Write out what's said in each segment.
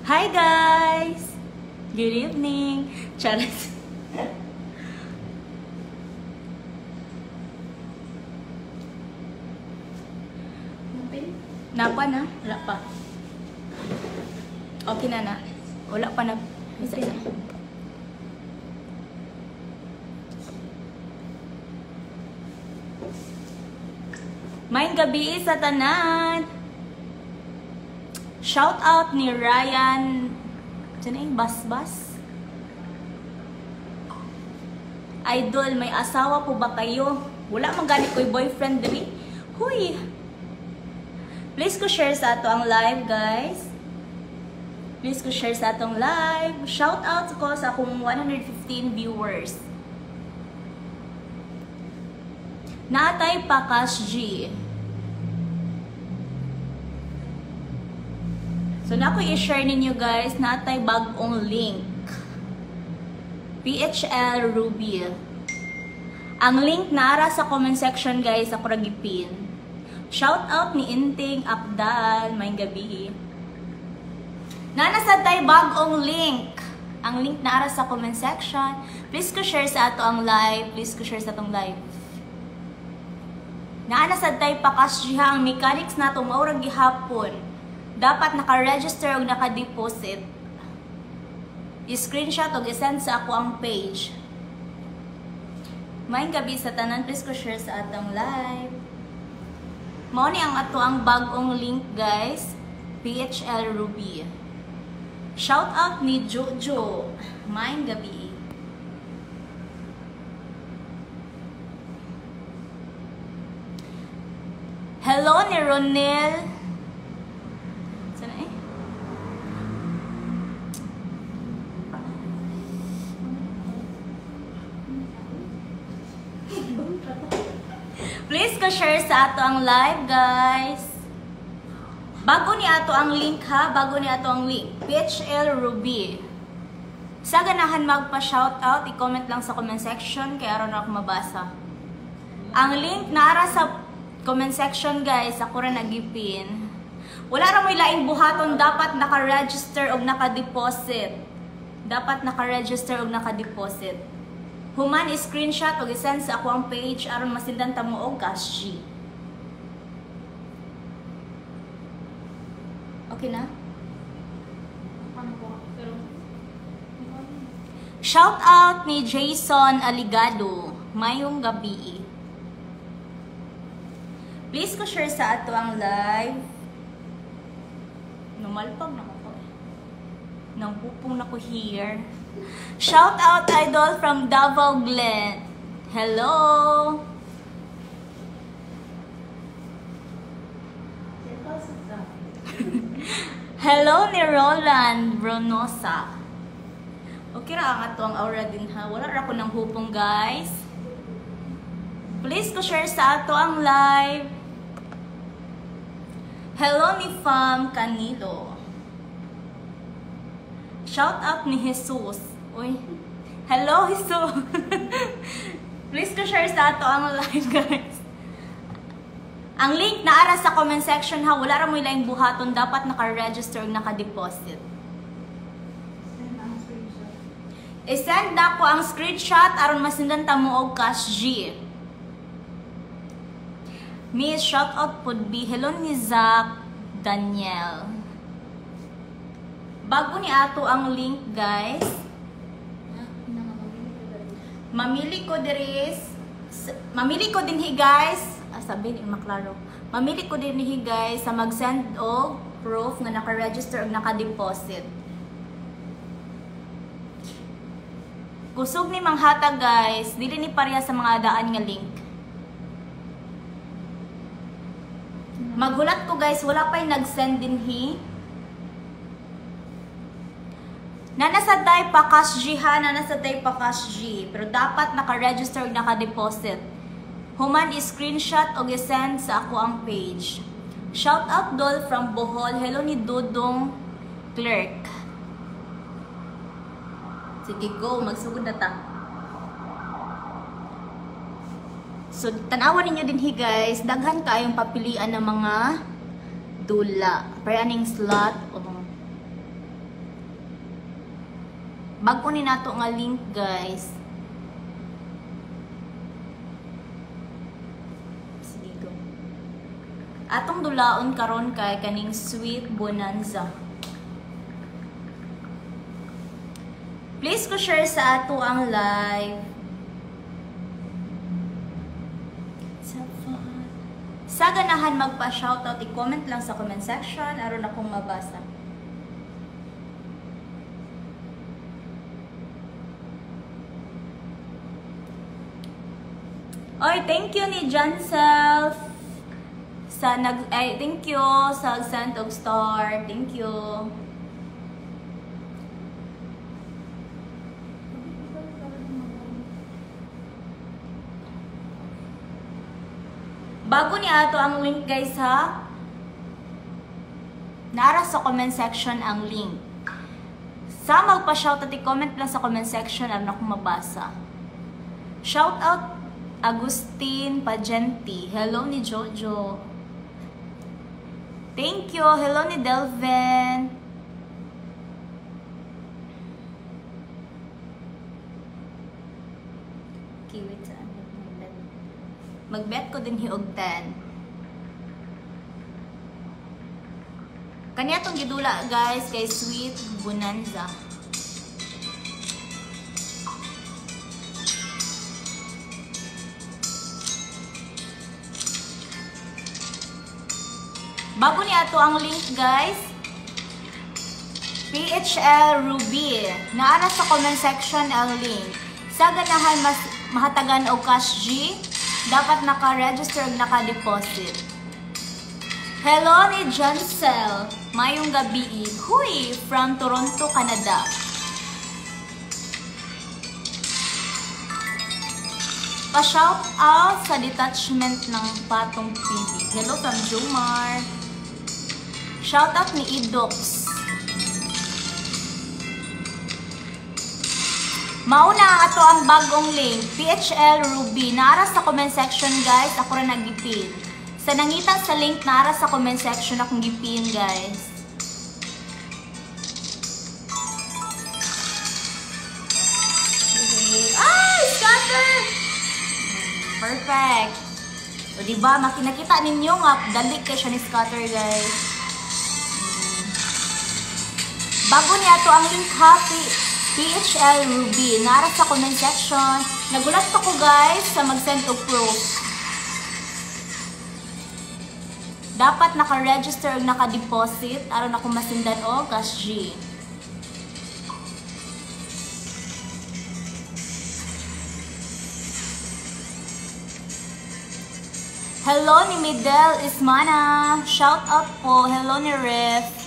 Hi guys! Good evening! Charot! Napa na? Wala pa. Okay na. Wala pa na. Isa-isa. Maayong gabi sa tanan! Shout out ni Ryan. Saan na yung bas-bas? Idol, may asawa po ba kayo? Wala mang ganit ko'y boyfriend dali. Huy! Please ko share sa ato ang live, guys. Please ko share sa atong live. Shout out ko sa akong 115 viewers. Natay Pakas G. So, na ko i-share ninyo guys, natay bagong link. PHL Ruby. Ang link naara sa comment section guys, ako ragipin. Shout out ni Inting Abdal, may gabi. Nanasad tayo bagong link. Ang link naara sa comment section. Please ko share sa ato ang live. Please ko share sa atong live. Nanasad tayo Pakas Jiha, ang mechanics na ito maurag gihapon. Dapat naka-register o naka-deposit. I-screenshot o i-send sa ako ang page. Maayong gabi sa tanan. Please ko share sa atong live. Mao ni ang ato ang bagong link guys. PHL Ruby. Shout out ni Jojo. Maayong gabi. Hello ni Ronel. Please ko share sa ato ang live guys. Bago ni ato ang link ha, bago ni ato ang link. PHL Ruby. Sa ganahan magpa-shoutout, i-comment lang sa comment section kaya aron ako mabasa. Ang link naara sa comment section guys, ako rin nagipin. Wala ra mo'y laing buhaton, dapat naka-register o naka-deposit. Dapat naka-register o naka-deposit. Human screenshot o isend sa ako ang page aron masindan ta mo og cash G. Okay na? Shout out ni Jason Aligado. Mayong gabi. Please ko share sa ato ang live. Numalpag na ko. Nangpupong na ko here. Shout out idol from Davao Glen. Hello. Hello ni Roland Bronosa. Okay ra ang ato ang aura din ha. Wala ra ko nang hupong guys. Please ko share sa ato ang live. Hello ni Fam Canilo. Shout out ni Jesus. Uy. Hello, Jesus. Please to share sa ato ang live, guys. Ang link naara sa comment section ha. Wala ra mo ilang buhaton. Dapat naka-register o naka-deposit. I-send na ko ang screenshot aron masindan ta mo og cash G. Miss, shout out pod be. Hello ni Zach Daniel. Bago ni ato ang link guys, mamili ko dinhi guys, sabi ni maklaro. Mamili ko dinhi guys sa mag-send og proof nga naka-register og naka-deposit. Kusog ni manghata guys, dili ni pareha sa mga daan nga link. Maghulat ko guys, wala pa'y nag-send dinhi. Nanasa tayo Pakas G ha, nanasa tayo Pakas G. Pero dapat naka-register o naka-deposit. Human screenshot o send sa ako ang page. Shout out Dol from Bohol. Hello ni Dudong Clerk. Sige go, magsugod na ta. So, tanawan ninyo din hi guys. Daghan kayong papilian ng mga dula. Para aning slot o Bago ni nato nga link, guys. Sige go. Atong dulaon karon kay kaning Sweet Bonanza. Please ko share sa ato ang live. Sa ganahan magpa-shoutout, i-comment lang sa comment section aron akong mabasa. Oy, thank you ni Jansel sa thank you sa send og star. Thank you. Bago ni ato ang link, guys, ha? Nara sa comment section ang link. Sa magpa-shoutout, i-comment lang sa comment section aron ako mabasa. Shoutout Agustin Pagenti. Hello ni Jojo. Thank you. Hello ni Delvin. Kiwit sa magbet ko din hiog 10. Kanya tong gidula, guys, kay Sweet Bonanza. Bago ni ato ang link, guys, PHL Ruby. Naara sa comment section ang link. Sa ganahan mas mahatagan o cash G, dapat naka-register o naka-deposit. Hello ni Jansel. Mayong gabi. Huy! From Toronto, Canada. Pa-shout out sa detachment ng Patong PB. Hello from Jomar. Shout out ni Idox. Mauna ato ang bagong link, PHL Ruby. Naara sa comment section, guys. Ako rin nagipin. Sa nangita sa link, naara sa comment section akong gipin, guys. Okay. Ay! Scatter! Perfect. O diba, makinakita ninyo nga, dalik kay siya ni Scatter, guys. Bago niya to ang link, happy PHL Ruby. Nara sa comment section. Nagulat ko, guys, sa mag-send of proof. Dapat naka-register o naka-deposit aron ako masindan o cash G. Hello ni Midel Ismana. Shout out po. Hello ni Ref.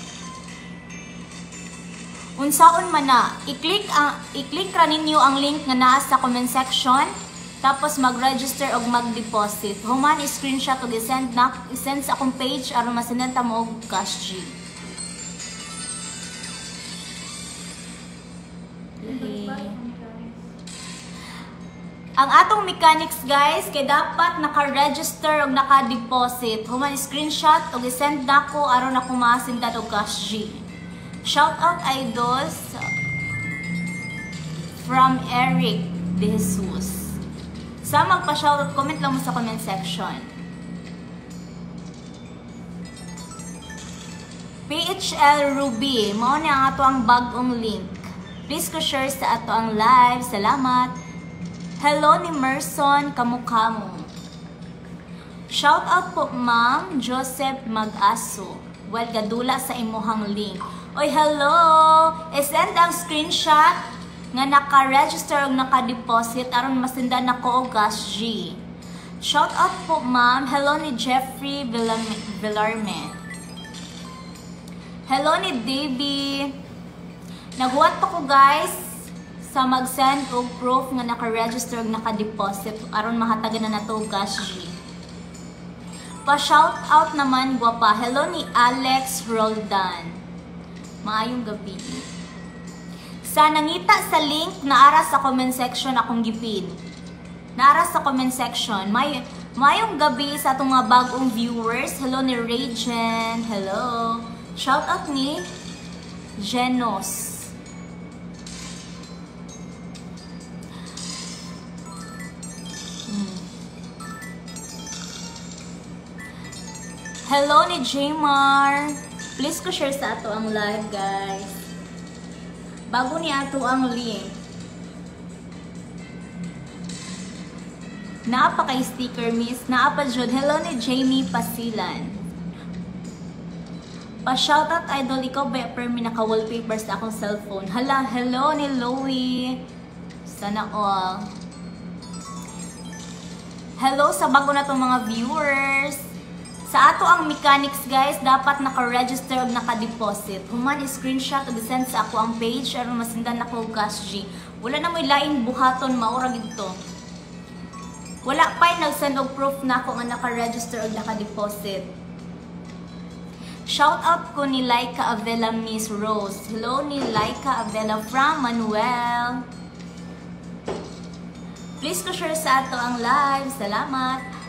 Unsaon man na, i-click ra ninyo ang link nga naa sa comment section, tapos mag-register o mag-deposit. Human i-screenshot o i-send sa akong page aron masinenta mo og cash G. Okay. Ang atong mechanics, guys, kay dapat naka-register o naka-deposit. Human i-screenshot o i-send nako aron ako masindan og cash G. Shout out idols from Eric De Jesus. Sa magpa-shoutout, comment lang mo sa comment section. PHL Ruby, mao na ang ato ang bagong link. Please ko share sa ato ang live. Salamat. Hello ni Merson Kamukamo. Shout out po Ma'am Joseph Mag-aso. Well, gadula sa imuhang link. Oy, hello! I-send ang screenshot nga naka-register o naka-deposit aron masindan nako og cash G. Shout out po, ma'am. Hello ni Jeffrey Villarme. Hello ni Davey. Naghuwat pa ko, guys, sa mag-send og proof nga naka-register o naka-deposit aron mahatagan na nato og cash G. Pa-shout out naman, guwapa. Hello ni Alex Roldan. Maayong gabi. Sa nangita sa link, naara sa comment section akong gipin. Naara sa comment section. Maayong gabi sa itong mga bagong viewers. Hello ni Regen. Hello. Shout out ni Genos. Hello ni Jmar. Please ko share sa ato ang live, guys. Bago ni ato ang link. Naapa kay sticker, miss. Naapa jud. Hello ni Jamie Pasilan. Pa-shoutout idol, ikaw ba permi naka-wallpaper sa akong cellphone? Hala, hello ni Louie. Sana all. Hello sa bago na tong mga viewers. Sa ato ang mechanics, guys, dapat naka-register o naka-deposit. Human screenshot o send sa ako ang page aron masindan ako og cash G. Wala na mo'y lain buhaton, maura gito. Wala pa'y nag-send og proof na ako nga naka-register o naka-deposit. Shout out ko ni Laika Avila, Miss Rose. Hello ni Laika Avila from Manuel. Please ko share sa ato ang live. Salamat.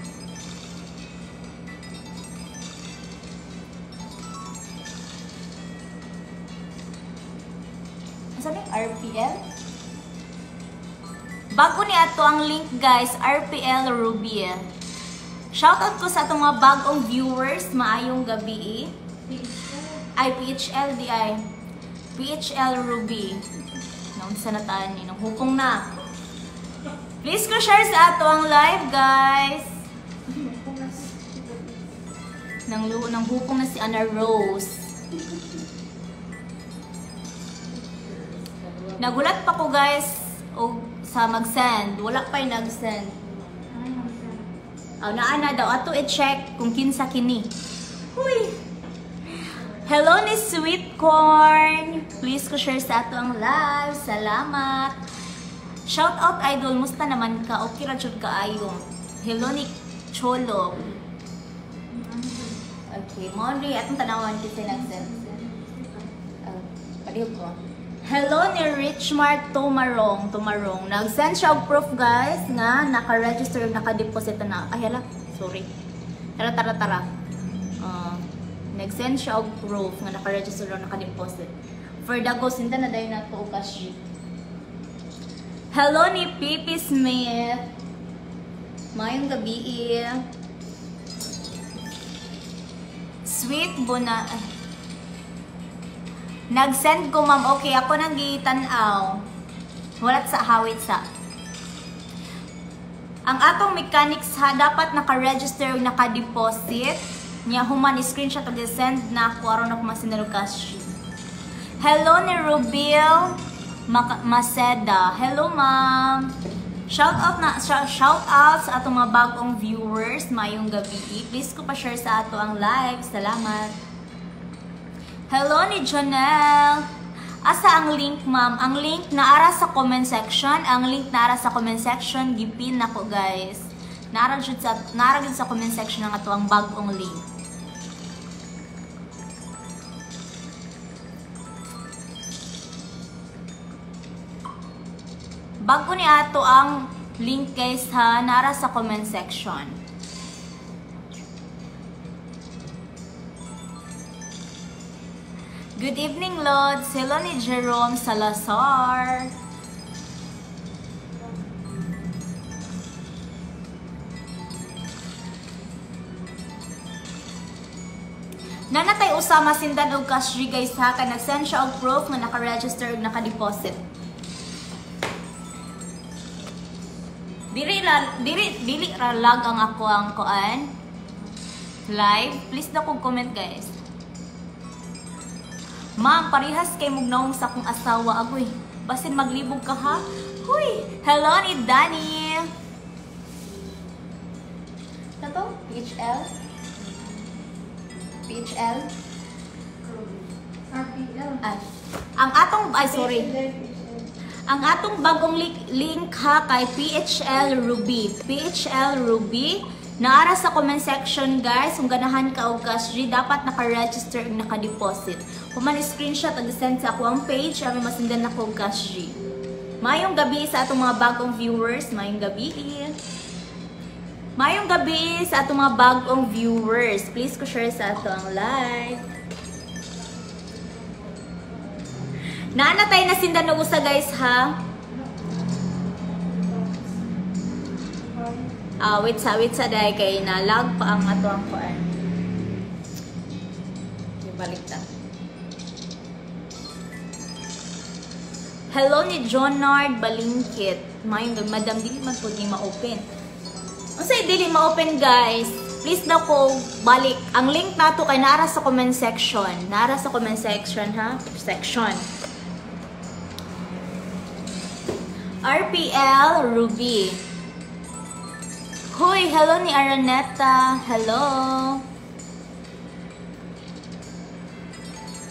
Sabi RPL? Bago ni ato ang link, guys, RPL Ruby. Shoutout ko sa atong mga bagong viewers, maayong gabi. Ay, PHL di ay. PHL Ruby. Nung sa nataan ni, nung hupong na. Please ko share sa ato ang live, guys. Nang hupong na si Ana Rose. Nagulat pa ko, guys, o sa mag-send. Wala pa yung nag-send. Naana daw. Ato i-check kung kinsa kini. Huy! Hello ni Sweet Corn. Please ko share sa ato ang live. Salamat. Shout out idol. Musta naman ka? Okay ra jud kaayo. Hello ni Cholo. Okay. Monday. Atong tanawan kasi nag-send. Palihog ko. Hello ni Richmart Tumarong. Nag-send siya og proof, guys, nga naka-register, naka-deposit na. Ay, hala. Sorry. Tara. Nag-send siya og proof nga naka-register o naka-deposit. For the go, sinta na dayo na ito o cash. Hello ni Pipi Smith. Mayong gabi. Sweet Buna. Nag-send ko, ma'am. Okay, ako nang gitanaw. Walat sa hawit sa. Ang atong mechanics ha, dapat naka-register o naka-deposit. Niya human screenshot o send na ako aron ako masinalo cash. Hello ni Rubil Maceda. Hello, ma'am. Shout out sa atong mga bagong viewers. Mayong gabi. Please ko pa share sa ato ang live. Salamat. Hello ni Janelle. Asa ang link, ma'am? Ang link naara sa comment section. Ang link naara sa comment section. Gipin nako, guys. Naara jud sa comment section ng ato ang bagong link. Bago ni ato ang link, guys, ha, naara sa comment section. Good evening, Lods. Hello ni Jerome Salazar. Nanatay usama sindan og cash G, guys, ha, ka nag-send siya og proof nga naka-register ug naka-deposit. Dili ra lag ang ako ang koan live. Please na kong comment, guys. Ma'am, parihas kay mugnaong sa akong asawa. Agoy, basin maglibog ka, ha? Huy! Hello ni Danny! Ito? PHL? PHL? RPL. Ang atong, sorry. Ang atong bagong link, ha, kay PHL Ruby. PHL Ruby. Naara sa comment section, guys. Kung ganahan ka og cash G, dapat naka-register ug naka-deposit. Kung man screenshot ag send sa ako ang page, aron masindan na ko og cash G. Mayong gabi sa atong mga bagong viewers. Mayong gabi. Mayong gabi sa atong mga bagong viewers. Please ko share sa ato ang live. Naanatay na sindan og usa, guys, ha. Wait sa day kay na lag pa ang ato ang kuan. Balik ta. Hello ni Jonard Balingkit. Madam, dili man po ni ma-open. Unsay dili ma-open, guys? Please daw ko balik. Ang link nato kay nara sa comment section. Nara sa comment section, ha? Section. RPL Ruby. Hoy, hello ni Araneta. Hello.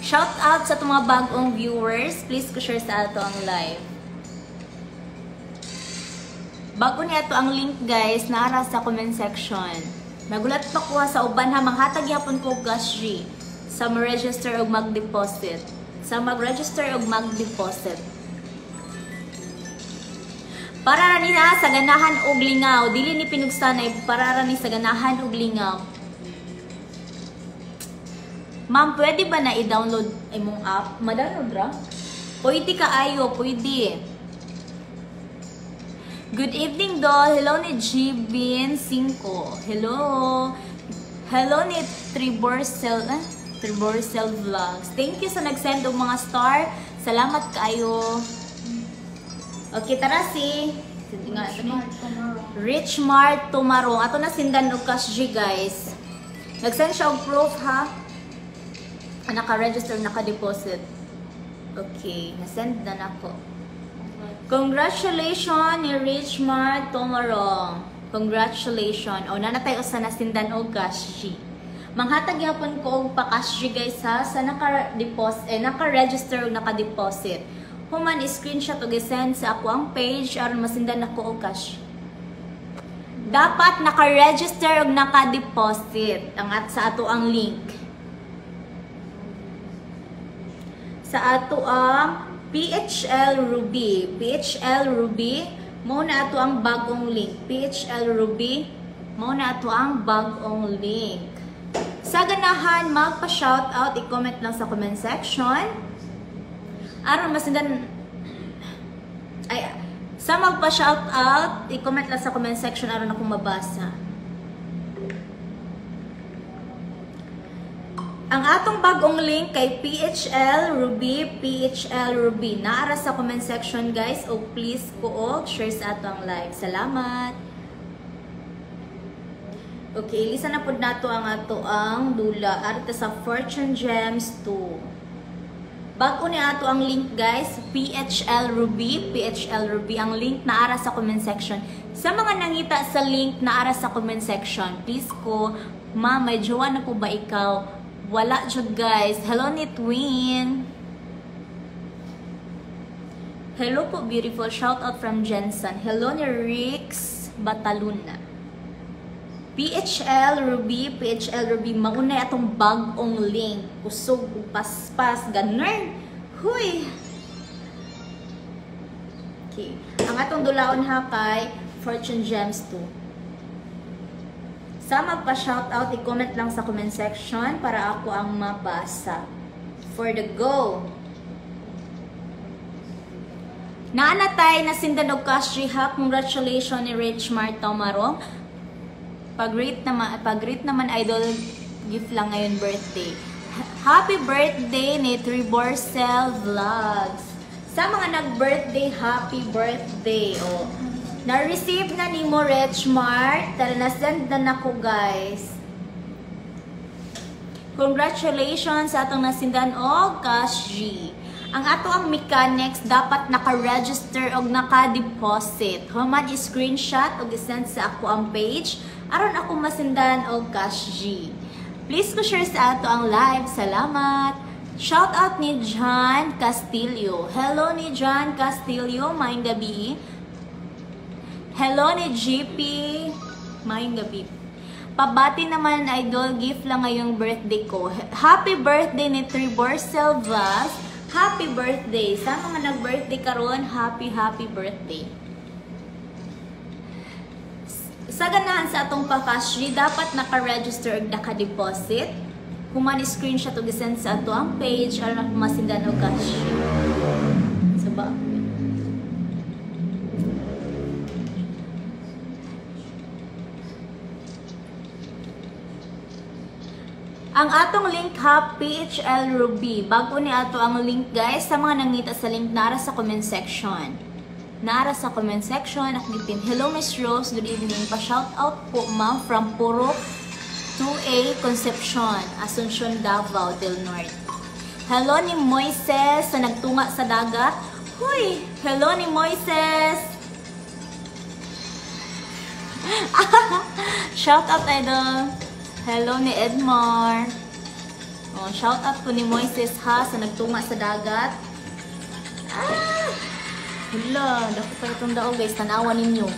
Shout out sa mga bagong viewers. Please ko share sa ato ang live. Bago niya ito ang link, guys, nara sa comment section. Nagulat pa ko sa uban ha, manghatag yapon ko gasri sa mag-register o mag-deposit. Sa mag-register o mag-deposit. Para rani na sa ganahan og lingaw, dili ni pinugsanay, para rani sa ganahan og lingaw. Ma'am, pwede ba na i-download imong app? Ma-download ra? Pwede ka ayo, pwede. Good evening, doll. Hello ni Gbin5. Hello. Hello ni Triborsel Vlogs. Thank you sa nag-send og mga star. Salamat kayo. Okay, tara si Richmart Tumarong. Ato na sindan og cash G, guys. Nag-send siya og proof, ha? Naka-register, naka-deposit. Okay, na-send na nako. Congratulations ni Richmart Tumarong. Congratulations. O, nanatay o sa nasindan o cash G. Manghatag yapon ko og pa-cash G, guys, ha? Sa naka-deposit, naka-register o naka-deposit. Human screenshot o gisend sa ako ang page aron masindan ako og cash. Dapat naka-register o naka-deposit sa ato ang link. Sa ato ang PHL Ruby. PHL Ruby, mo na ato ang bagong link. PHL Ruby, mo na ato ang bagong link. Sa ganahan, magpa-shoutout, i-comment lang sa comment section. Aron masindan, sa magpa-shoutout, i-comment lang sa comment section aron ako mabasa. Ang atong bagong link kay PHL Ruby. Naara sa comment section, guys. O please ko share sa atong live. Salamat. Okay, lisa na po nato ang ato ang dula. Arita sa Fortune Gems 2. Bago ni ato ang link, guys. PHL Ruby. Ang link naara sa comment section. Sa mga nangita sa link naara sa comment section, please ko, ma'am, may jowa na po ba ikaw? Wala jud, guys. Hello ni Twin. Hello po, beautiful. Shout out from Jensen. Hello ni Rix Bataluna. PHL Ruby. Maunay atong bagong link. Usog, paspas, ganun. Huy! Okay. Ang atong dulaon ha kay Fortune Gems 2. Sa magpa-shoutout, i-comment lang sa comment section para ako ang mabasa. For the go! Naanatay na sindan og cash ha. Congratulations ni Richmart Tumarong. Pag-rate naman, idol, gift lang ngayon birthday. Happy birthday ni Triborsel Vlogs. Sa mga nag-birthday, happy birthday. Oh. Na-receive na ni mo, Richmart. Tara, na-send na nako, guys. Congratulations sa atong nasindan og cash G. Ang ato ang mechanics dapat naka-register og naka-deposit. Human i-screenshot og i-send sa ako ang page aron ako masindan og cash G. Please ko share sa ato ang live. Salamat. Shout out ni John Castillo. Hello ni John Castillo, maayong gabi. Hello ni GP, maayong gabi. Pabati naman, idol, gift lang ngayong birthday ko. Happy birthday ni Triborsel Vlogs. Happy birthday. Sa mga nag-birthday karon, happy birthday. Sa ganahan sa atong pa-cash, dapat naka-register og naka-deposit. Human screenshot og isend sa ato ang page aron masindan og cash. Sa ba? Ang atong link ha, PHL Ruby. Bago ni ato ang link guys, sa mga nangita sa link, nara sa comment section. Nara sa comment section, aknipin. Hello Miss Rose, good evening. Pa-shout out po ma'am from Puro 2A Concepcion, Asuncion, Davao del Norte. Hello ni Moises sa nagtunga sa dagat. Huy! Hello ni Moises! Shout out idol! Hello ni Edmar. Oh, shout out ko ni Moises ha sa nagtunga sa dagat. Hala, dako pa itong daog guys, tanawa ninyo.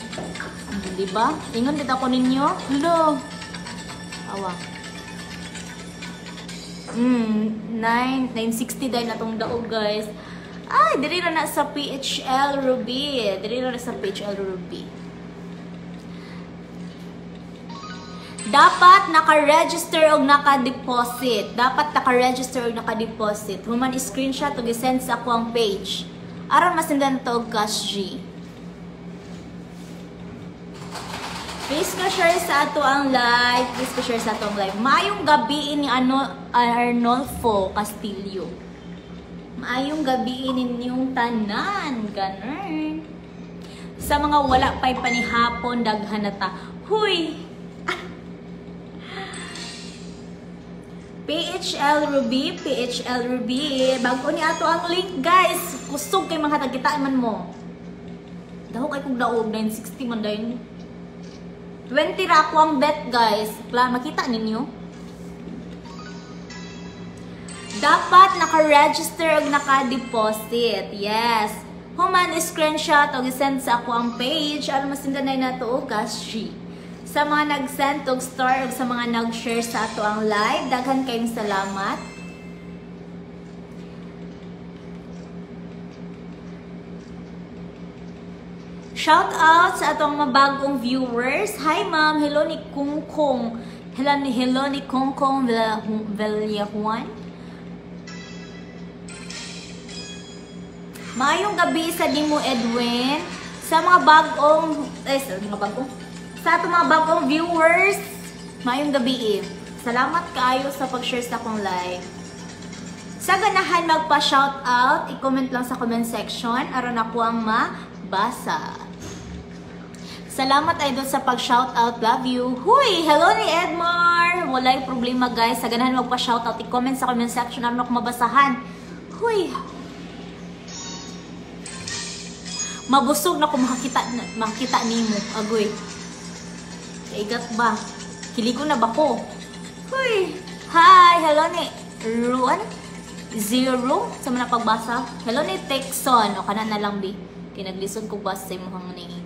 Di ba? Ingon dito ako ninyo. Hala. Awa. 960 dahil na itong daog guys. Ay, diri na sa PHL Ruby. Diri na sa PHL Ruby. Dapat naka-register o naka-deposit. Dapat naka-register o naka-deposit. Human screenshot o gisend sa ako ang page. Aron masindan to og Cash G. Please ka-share sa ato ang live. Please ka-share sa ato ang live. Maayong gabi ni Arnolfo Castillo. Maayong gabi ninyong tanan. Ganun. Sa mga wala pa'y panihapon, daghanata. Huy! PHL Ruby, PHL Ruby. Bago ni ato ang link, guys. Kusog kay mga tagitaan man mo. Daho kay kong daog, 960 man dahil. 20 ra ako ang bet, guys. Makita ninyo? Dapat naka-register o naka-deposit. Yes. Human screenshot o isend sa ako ang page. Ano masindanay na ito o Cash G. Sa mga nag-send og star o sa mga nag-share sa ato ang live, daghan kayong salamat. Shout out sa atong mga bagong viewers. Hi ma'am, hello ni Kungkong. Hello ni Kungkong Villajuan. Maayong gabi sa Dimo Edwin. Sa mga bagong sa ato mga bagong viewers, mayong gabi Salamat kaayo sa pag-share sa akong live. Sa ganahan magpa-shoutout, i-comment lang sa comment section aron ako ang mabasa. Salamat idol sa pag-shoutout. Love you. Huy! Hello ni Edmar! Walay problema guys. Sa ganahan magpa-shoutout, i-comment sa comment section aron ako mabasahan. Huy! Mabusog na ko makita nimo. Agoy. Igat ba? Kiligo na ba ko? Huy! Hi! Hello ni Ruan? Zero? Sa mga pagbasa? Hello ni Texon. O kanan na lang bi. Kinaglisod ko basa sa imuhang name.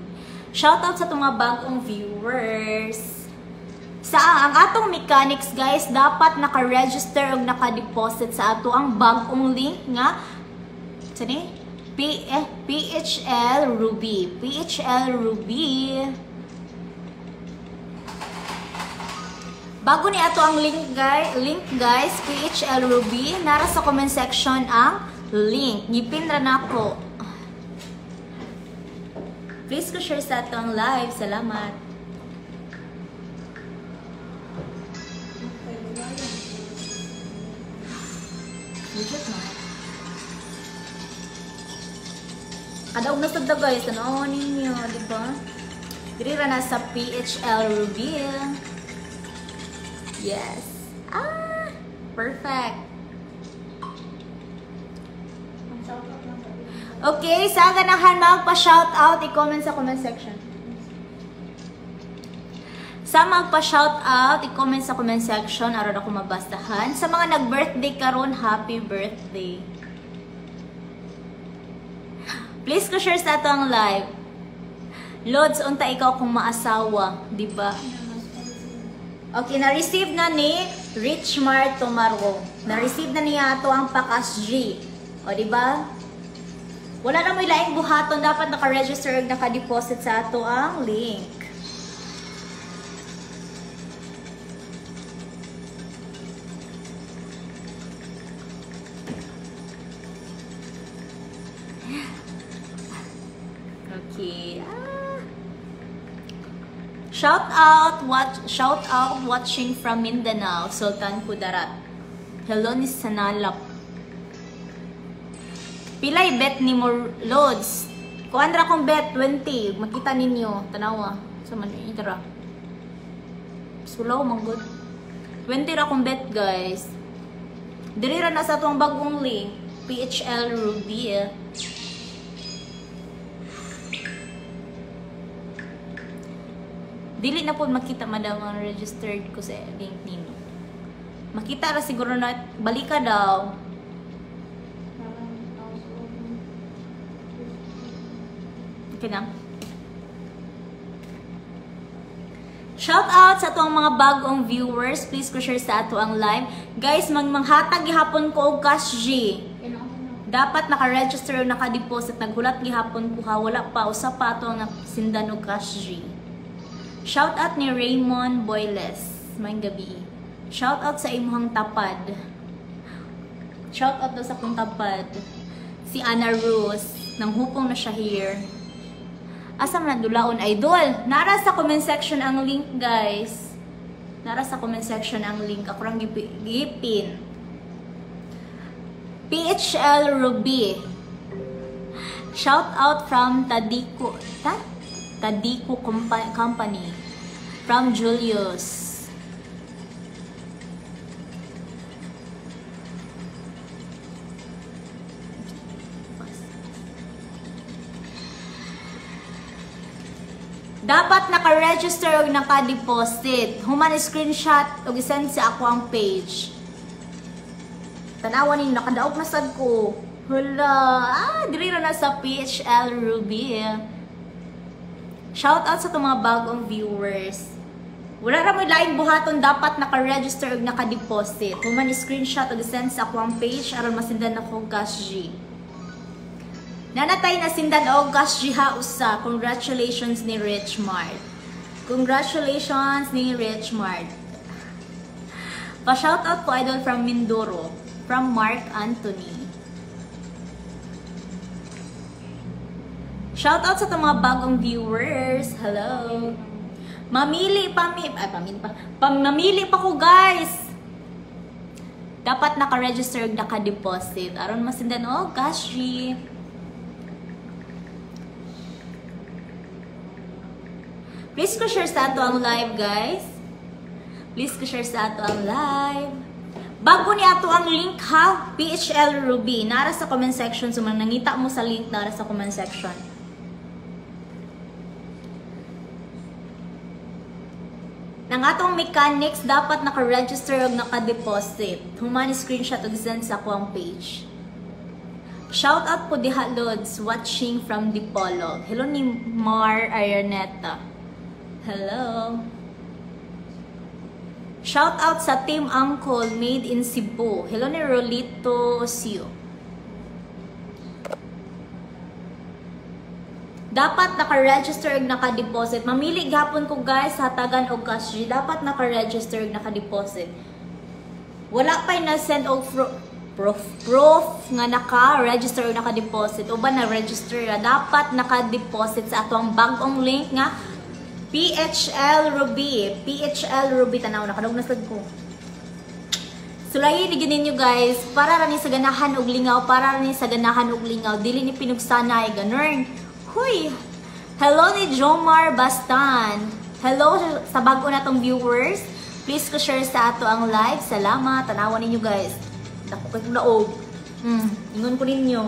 Shoutout sa itong mga bagong viewers. Ang atong mechanics guys, dapat naka-register o naka-deposit sa ato ang bagong link nga. Sani? PHL Ruby. PHL Ruby. Bago ni ato ang link guys, PHL Ruby, nara sa comment section ang link. Ngipin ra nako. Please ko share sa ato ang live. Salamat. Legit na. Kadaog na sagda guys, ano ninyo, di ba? Diri ra na sa PHL Ruby. Yes. Perfect. Okay, sa ganahan magpa-shoutout, i-comment sa comment section. Sa magpa-shoutout, i-comment sa comment section aron ako mabastahan. Sa mga nag-birthday karon, happy birthday. Please ko share sa ato ang live. Lods, unta ikaw kung maasawa, di ba? Okay, na-receive na ni Richmar Tomaro. Na-receive na niya ato ang Pakas G. O, di ba? Wala na mo ilaing buhaton. Dapat naka-register at naka-deposit sa ato ang link. Okay. Shout out watching from Mindanao, Sultan Kudarat. Hello ni Sanalap. Pilay bet ni mo loads. Kuandra kong bet 20. Makita ninyo, tanawa. Sa man itara. Sulaw man good. 20 ra kong bet, guys. Diri ra na sa atong bagong link, PHL Ruby. Dili na po makita madam ang registered ko sa link nino. Makita ra siguro na balika daw. Okay na. Shout out sa atong mga bagong viewers. Please ko share sa ato ang live. Guys, manghatag gihapon ko og cash G. Dapat naka-register o naka-deposit. Naghulat gihapon ko ha. Wala pa. Usa pa ato ang sindan og cash G. Shout out ni Raymond Boyles. Maayong gabi. Shout out sa imuhang tapad. Shout out daw sa akong tapad. Si Ana Rose. Nang hupong na siya here. Asa man dulaon idol? Nara sa comment section ang link, guys. Nara sa comment section ang link. Ako rang gipin. PHL Ruby. Shout out from Tadiko. Tadiko Company. From Julius. Dapat naka-register o naka-deposit. Human screenshot o isend sa ako ang page. Tanawan ninyo, nakadaog na sad ko. Hala, diri na sa PHL Ruby. Shout out sa itong mga bagong viewers. Wala ra mo laing buhaton, dapat naka-register o naka-deposit. Human screenshot o isend sa ako ang page aron masindan ako cash G. Nanatay na sindan og cash G ha usa. Congratulations ni Richmart. Congratulations ni Richmart. Pa-shoutout po idol from Mindoro. From Mark Anthony. Shoutout sa itong mga bagong viewers. Hello. Mamili pa ko, guys. Dapat naka-register, naka-deposit. Aron masindan og cash G. Please ko share sa ato ang live, guys. Please ko share sa ato ang live. Bago ni ato ang link ha, PHL Ruby. Nara sa comment section. So, nangita mo sa link, nara sa comment section. Nang atong mechanics, dapat naka-register o naka-deposit. Human screenshot o send sa ako ang page. Shout out po diha loads watching from Dipolog. Hello ni Mar Araneta. Hello. Shout out sa Team Uncle made in Cebu. Hello ni Rolito Sio. Dapat naka-register ug naka-deposit. Mamili gapon ko, guys, hatagan og cash G. Dapat naka-register ug naka-deposit. Wala pa na send og proof nga naka-register ug naka-deposit. Uban na register dapat naka-deposit sa atong bagong link nga PHL Ruby. PHL Ruby. Tanaw, nakadog na sad ko. Sulayin ni ganin nyo, guys. Para rin sa ganahan og lingaw. Para rin sa ganahan og lingaw. Dili ni pinugsanay. Ganun. Huy! Hello ni Jomar Bastan. Hello sa bago natong viewers. Please ko share sa ato ang live. Salamat. Tanawan ninyo, guys. Naku, kay naog. Ingon ko ninyo.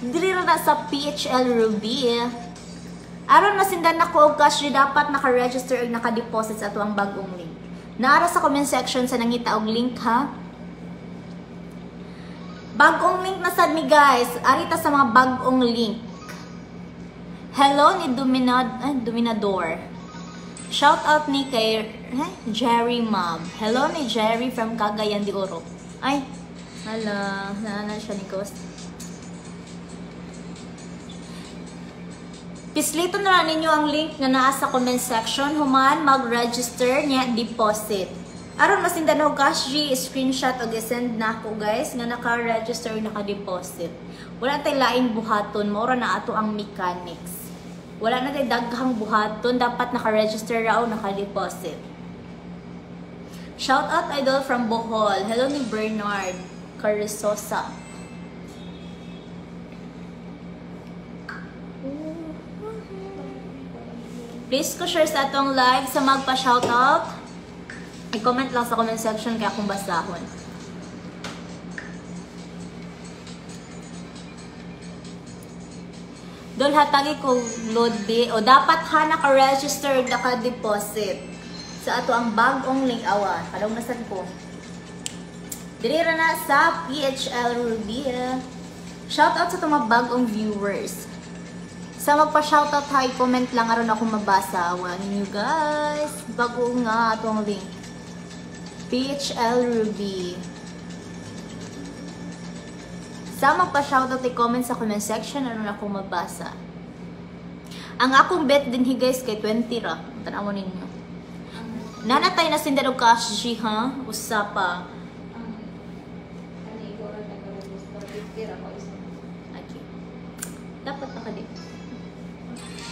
Dili na sa PHL Ruby. Aron masindan na ko og cash G, dapat naka-register ug naka-deposit sa ato ang bagong link. Naara sa comment section sa nangita og link ha. Bagong link na sad mi, guys. Arita sa mga bagong link. Hello ni Dominador. Shout out ni kay Jerry Mom. Hello ni Jerry from Cagayan de Oro. Ay, hala, nana siya ni Ghost. Pislito na lang ninyo ang link na naa sa comment section. Human mag-register niya deposit. Aron masindan og cash G, screenshot o send na ako, guys, nga naka-register, naka-deposit. Wala tay laing buhaton, mora na ato ang mechanics. Wala na tayo daghang buhaton. Dapat naka-register raw, naka-deposit. Shout out idol from Bohol. Hello ni Bernard Carisosa. Please ko share sa atong live sa magpa-shoutout. I-comment lang sa comment section kaya akong basahon. Dol hatagi ko load B. O dapat ha naka-register, naka-deposit. Sa ato ang bagong link awa. Kalong nasan ko. Dirira na sa PHL Ruby. Shoutout sa itong mga bagong viewers. Sa magpa-shoutout ha, i-comment lang aron ako mabasa. Awa ninyo guys. Bago nga itong link. PHL Ruby. Sa magpa-shoutout, i-comment sa comment section aron ako mabasa. Ang akong bet din hi guys kay 20 ra. Tanaw ninyo. Nanatay na sinda og cash G ha? Usapa. Okay.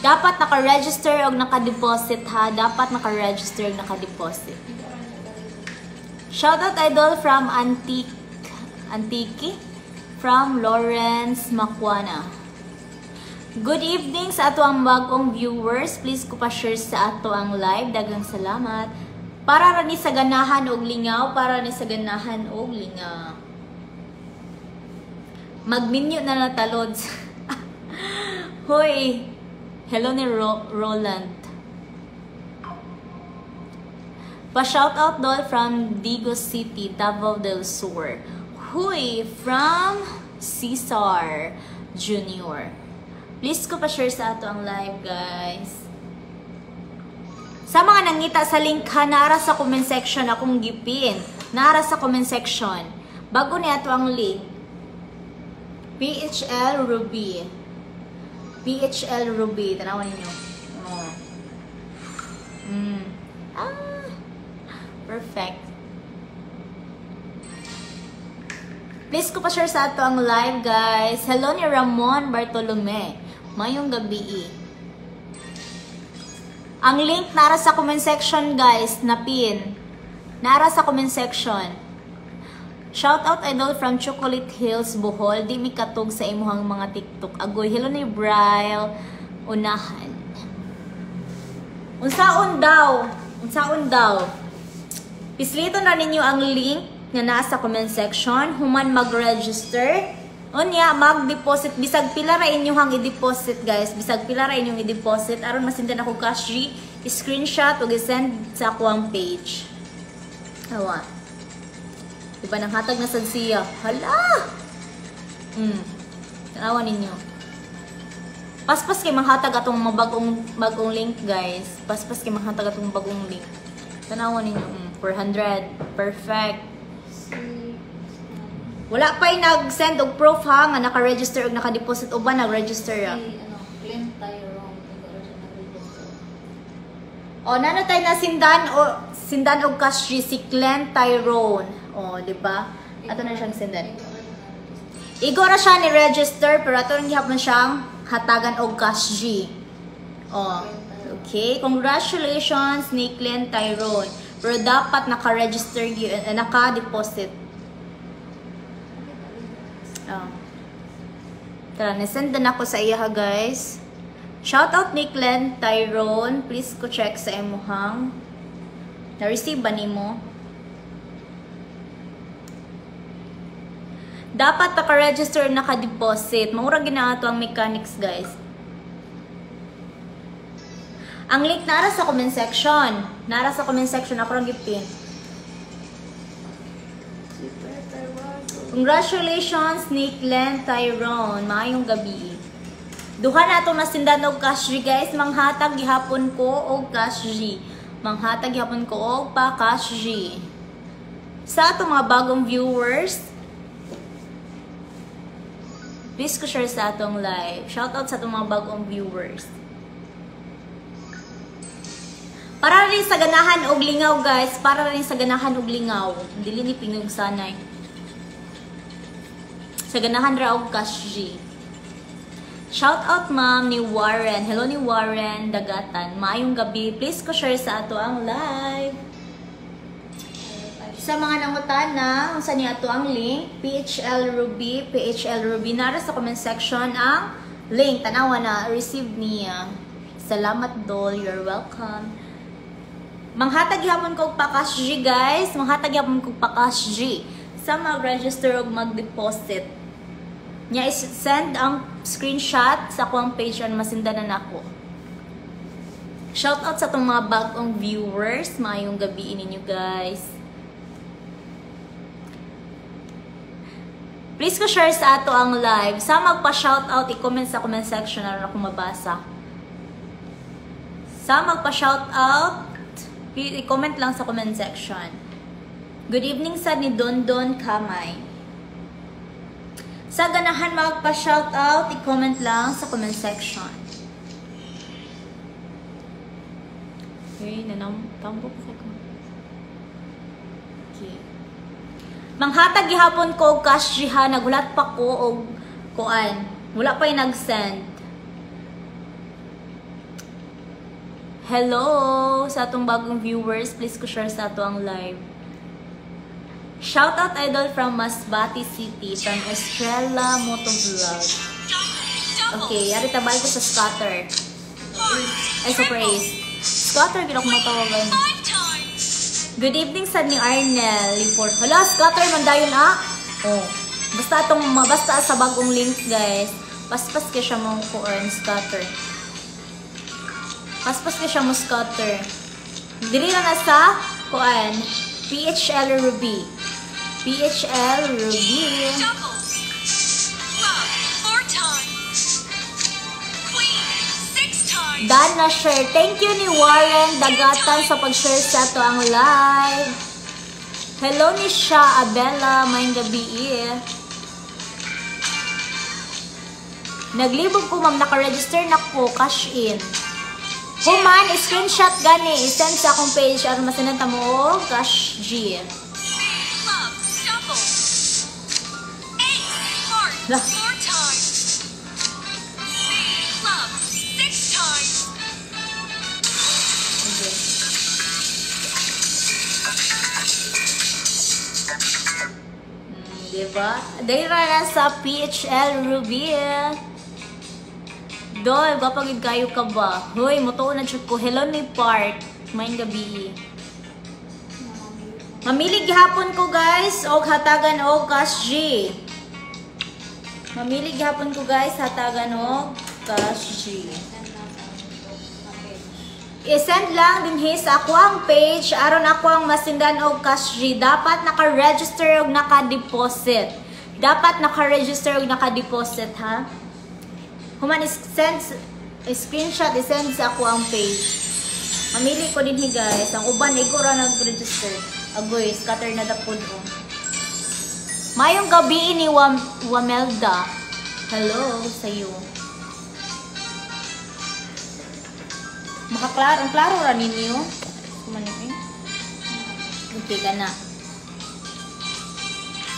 Dapat naka-register o naka-deposit ha. Dapat naka-register o naka-deposit. Shoutout idol from Antique. From Lawrence Makwana. Good evening sa ato ang bagong viewers. Please ko pa-share sa ato ang live. Dagang salamat. Para ni sa ganahan og lingaw. Para ni sa ganahan og lingaw. Mag-menu na natalod. Hoy! Hello ni Roland. Pa-shoutout doon from Digo City, Davao del Sur. Hoy! From Cesar Jr. Please ko pa-share sa ato ang live, guys. Sa mga nangita sa link ha, nara sa comment section akong gipin. Nara sa comment section. Bago ni ato ang link. PHL Ruby. PHL Ruby. Tanawan ninyo. Oh. Perfect. Please ko pa-share sa ato ang live, guys. Hello ni Ramon Bartolome. Mayong gabi. Ang link nara sa comment section, guys. Napin. Nara sa comment section. Shoutout idol from Chocolate Hills, Bohol. Di mi katog sa imuhang mga TikTok. Agoy. Hello ni Brian Unahan. Unsaon daw? Unsaon daw? Pislito na ninyo ang link na nasa comment section. Human mag-register. Unya, mag-deposit. Bisag pila ra inyong i-deposit, guys. Bisag pila ra inyong i-deposit. Aron masindan ako cash G. Screenshot o i-send sa akong page. Awa. Diba nang hatag na sad siya? Hala! Tanawan ninyo. Paspas kay manghatag atong bagong link, guys. Paspas kay manghatag atong bagong link. Tanawan ninyo. 400. Perfect. Wala pa'y nag-send og proof ha, nga naka-register o naka-deposit o ba nag-register ya? Glenn Tyrone. O, nanatay na sindan og cash G, si Glenn Tyrone. O, di ba? Ato na siyang sindan. Igora siya ni-register, pero ato nang gihapon siyang hatagan og cash G. O, okay. Congratulations ni Glenn Tyrone. Pero dapat naka-register, naka-deposit. Tara, nasend na ako sa iya ha, guys. Shoutout ni Glenn Tyrone. Please ko check sa emuhang. Na-receive ba nimo? Dapat naka-register, naka-deposit. Maurang ginaato ang mechanics, guys. Ang link nara sa comment section. Nara sa comment section. Ako lang gipin. Congratulations ni Glenn Tyrone. Maayong gabi. Duha na itong nasindan og cash G, guys. Manghatag gihapon ko og cash G. Manghatag gihapon ko og pa cash G. Sa atong mga bagong viewers, please ko share sa atong live. Shoutout sa atong mga bagong viewers. Para rin sa ganahan og lingaw, guys. Para rin sa ganahan og lingaw. Dili ni pingog sanay. Sa ganahan ra og cash G. Shout out ma'am ni Warren. Hello ni Warren Dagatan. Maayong gabi. Please ko share sa ato ang live. Sa mga nangutana, kung saan niya ato ang link, PHL Ruby, nara sa comment section ang link. Tanawa na, receive niya. Salamat dol, you're welcome. Manghatag yapon kog pakas G guys, manghatag yapon kog pakas G. Sa mag-register o mag-deposit. Nya is send ang screenshot sa akong page on masindanan ako. Shout out sa tong mga bagong viewers, maayong gabi ninyo guys. Please ko share sa ato ang live. Sa magpa-shoutout, i-comment sa comment section na ako mabasa. Sa magpa-shoutout, i-comment lang sa comment section. Good evening sa ni Don Kamay. Sa ganahan magpa-shoutout, i-comment lang sa comment section. Okay, tambo ko ko. Okay. Manghatag gihapon ko cash jiha, nagulat pa ko og kuan. Wala pa nag-send. Hello sa atong bagong viewers, please ko share sa ato ang live. Shout out idol from Masbate City from Estrella Motovlog. Okay, yari tabay ko sa scatter. Ay, sa praise. Scatter, gina ko matawagan. Good evening sa ni Arnel. Hala, scatter man dayon Oh. Basta sa bagong link guys. Paspas ka siya mong kuan scatter. Paspas ka siya mong scatter. Dili na sa kuan. PHL Ruby. PHL Ruby. Dana share. Thank you ni Warren Dagatan sa pag-share sa ato ang live. Hello ni Sha Abella. Mayang gabi Naglibog ko ma'am. Naka-register na ko. Cash in. Human, screenshot gani. I-send sa akong page. Aron masinanta mo. Cash G. Lah. Diba? Dahil na sa PHL Ruby. Dol, gapagid kayo ka ba? Hoy, moto na chuk ko. Hello ni Park. Mayang gabi. Mamili gihapon ko guys. Og hatagan og cash G. Mamili gihapon ko guys. Hatagan og cash G. I-send lang din sa ako ang page aron ako ang masindan og cash G. Dapat naka-register og naka-deposit. Dapat naka-register og naka-deposit ha. Human send screenshot i-send sa ako ang page. Mamili ko din guys. Ang uban igo ra nag-register. Agoy, scatter na dapod oh. Mayong gabi ni Wamelda. Hello sa iyo. Makaklaro, ang klaro ra ninyo. Kumanin. Okay ka na.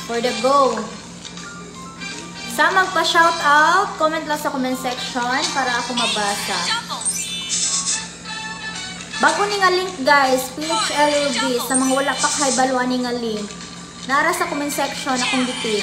For the go. Sa magpa-shoutout, comment lang sa comment section para ako mabasa. Bago ni nga link guys, PHLB, sa mga wala pa kahibalo ni nga link. Nara sa comment section akong detail.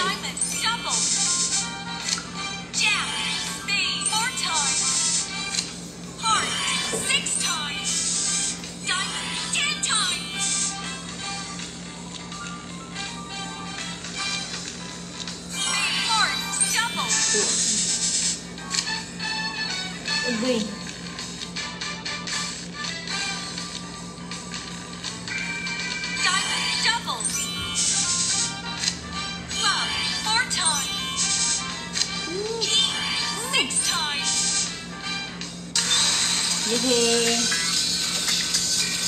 Agree. Diamond doubles. Love 4 times. King 6 times. Yehey.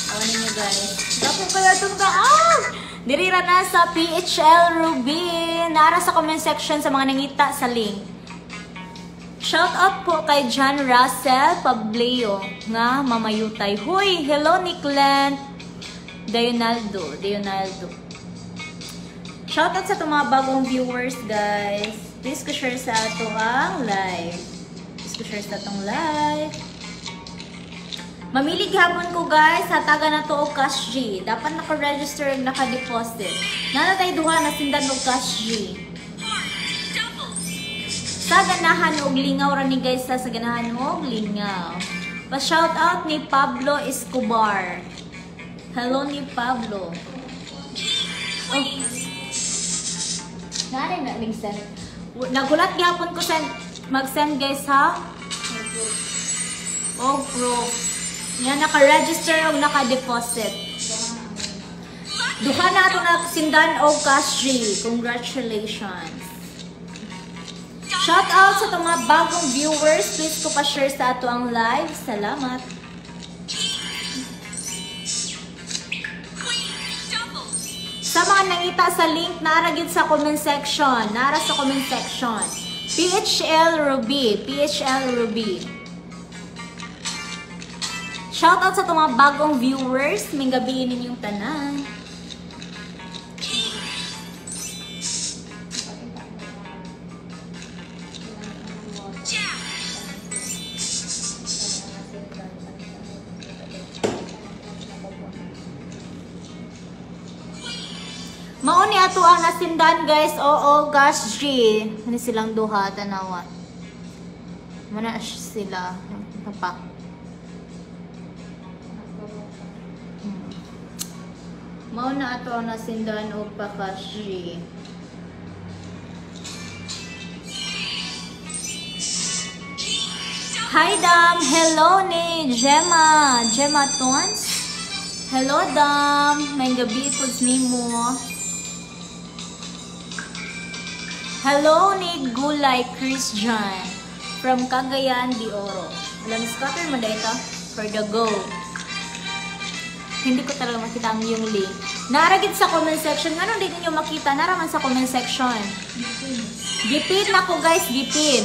Awan ninyo guys. Dapo kaya itong daan. Dirira na sa PHL Ruby. Nara sa comment section sa mga nangita sa link. Shout out po kay John Russell Pableo nga mamayutay. Hoy, hello ni Clint Deonaldo. Shout out sa itong mga bagong viewers guys. Please ko share sa ato ang live. Please share sa itong live. Mamili gihapon ko guys, hataga na to og cash G. Dapat naka-register ug naka-deposit. Nanatay duha na sindan og cash G. Sa ganahan og lingaw ra ni guys, sa ganahan og lingaw. Pa-shout out ni Pablo Escobar. Hello ni Pablo. Oh. Nanay na ning send. Nagulat gihapon ko send mag-send guys ha. Oh bro. Yan, naka-register o naka-deposit. Duha na ito na sindan o cash G. Congratulations. Shout out sa itong mga bagong viewers. Please ko pa-share sa ato ang live. Salamat. Sa mga nangita sa link, naragid sa comment section. Nara sa comment section. PHL Ruby. PHL Ruby. Shoutout sa itong mga bagong viewers. May gabi ninyong tanan. Mauni ato ang nasindan guys. Oo, gosh G. Ano silang duha, tanawa. Mana sila. Tapak. Mao na ato ang nasindan o pakashi. Hi Dam! Hello ni Gemma! Gemma Tons? Hello Dam! May gabi po mo. Hello ni Gulay Christian from Cagayan de Oro. Alam scatter mo dito? For the go. Hindi ko talaga makita ang yung link. Naragid sa comment section. Nga nung di nyo makita, naraman sa comment section. Gipin na ko guys, gipin.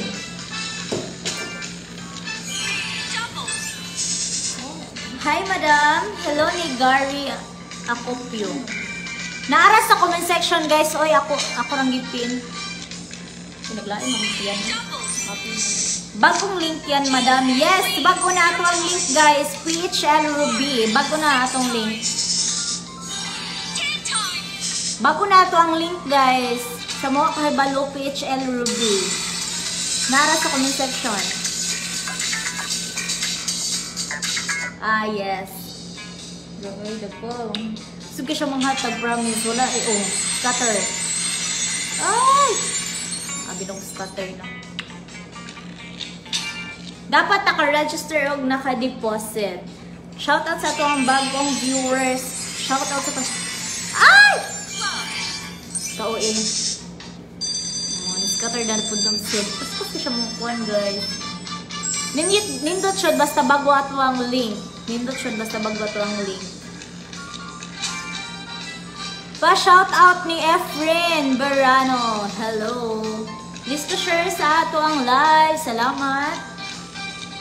Hi madam. Hello ni Gary Acopio. Naara sa comment section guys. Oy, ako rang gipin. Pinaglain mo yan. Bagong link yan, madam. Yes, bago na atong link, guys. PHL Ruby. Bago na atong link. Bago na ito ang link, guys. Sa mga kahibalo, PHL Ruby. Nara sa comment section. Ah, yes. Gawin na po. Sugi siya mga hatag, promise. Wala, oh. Scatter. Ay! Abi nung scatter na. Dapat naka-register o naka-deposit. Shoutout sa itong bagong viewers. Shoutout sa itong... Ay! Kauin. Scatter na po ng sid. Tapos ko siya mong kuhan, guys. Nindot siya basta bago ato ang link. Nindot siya basta bago ato ang link. Pa-shoutout ni Efren Berano. Hello. Please to share sa ato ang live. Salamat.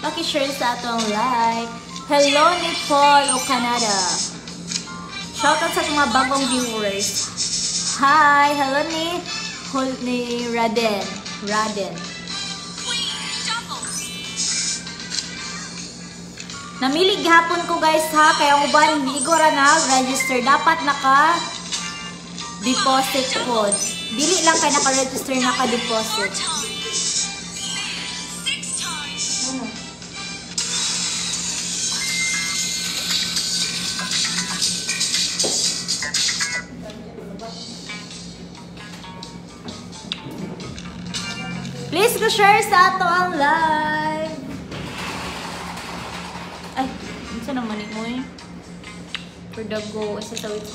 Paki-share sa atong live. Hello ni Paul o Canada. Shoutout sa mga bagong viewers. Hi! Hello ni Raden. Namili gihapon ko guys ha. Kaya ang uban, hindi ko na-register. Dapat naka-deposit code. Dili lang kayo naka-register, naka-deposit. Please go share sa ato ang live. Ay, saan naman mo eh? For the go. Isa sa wait.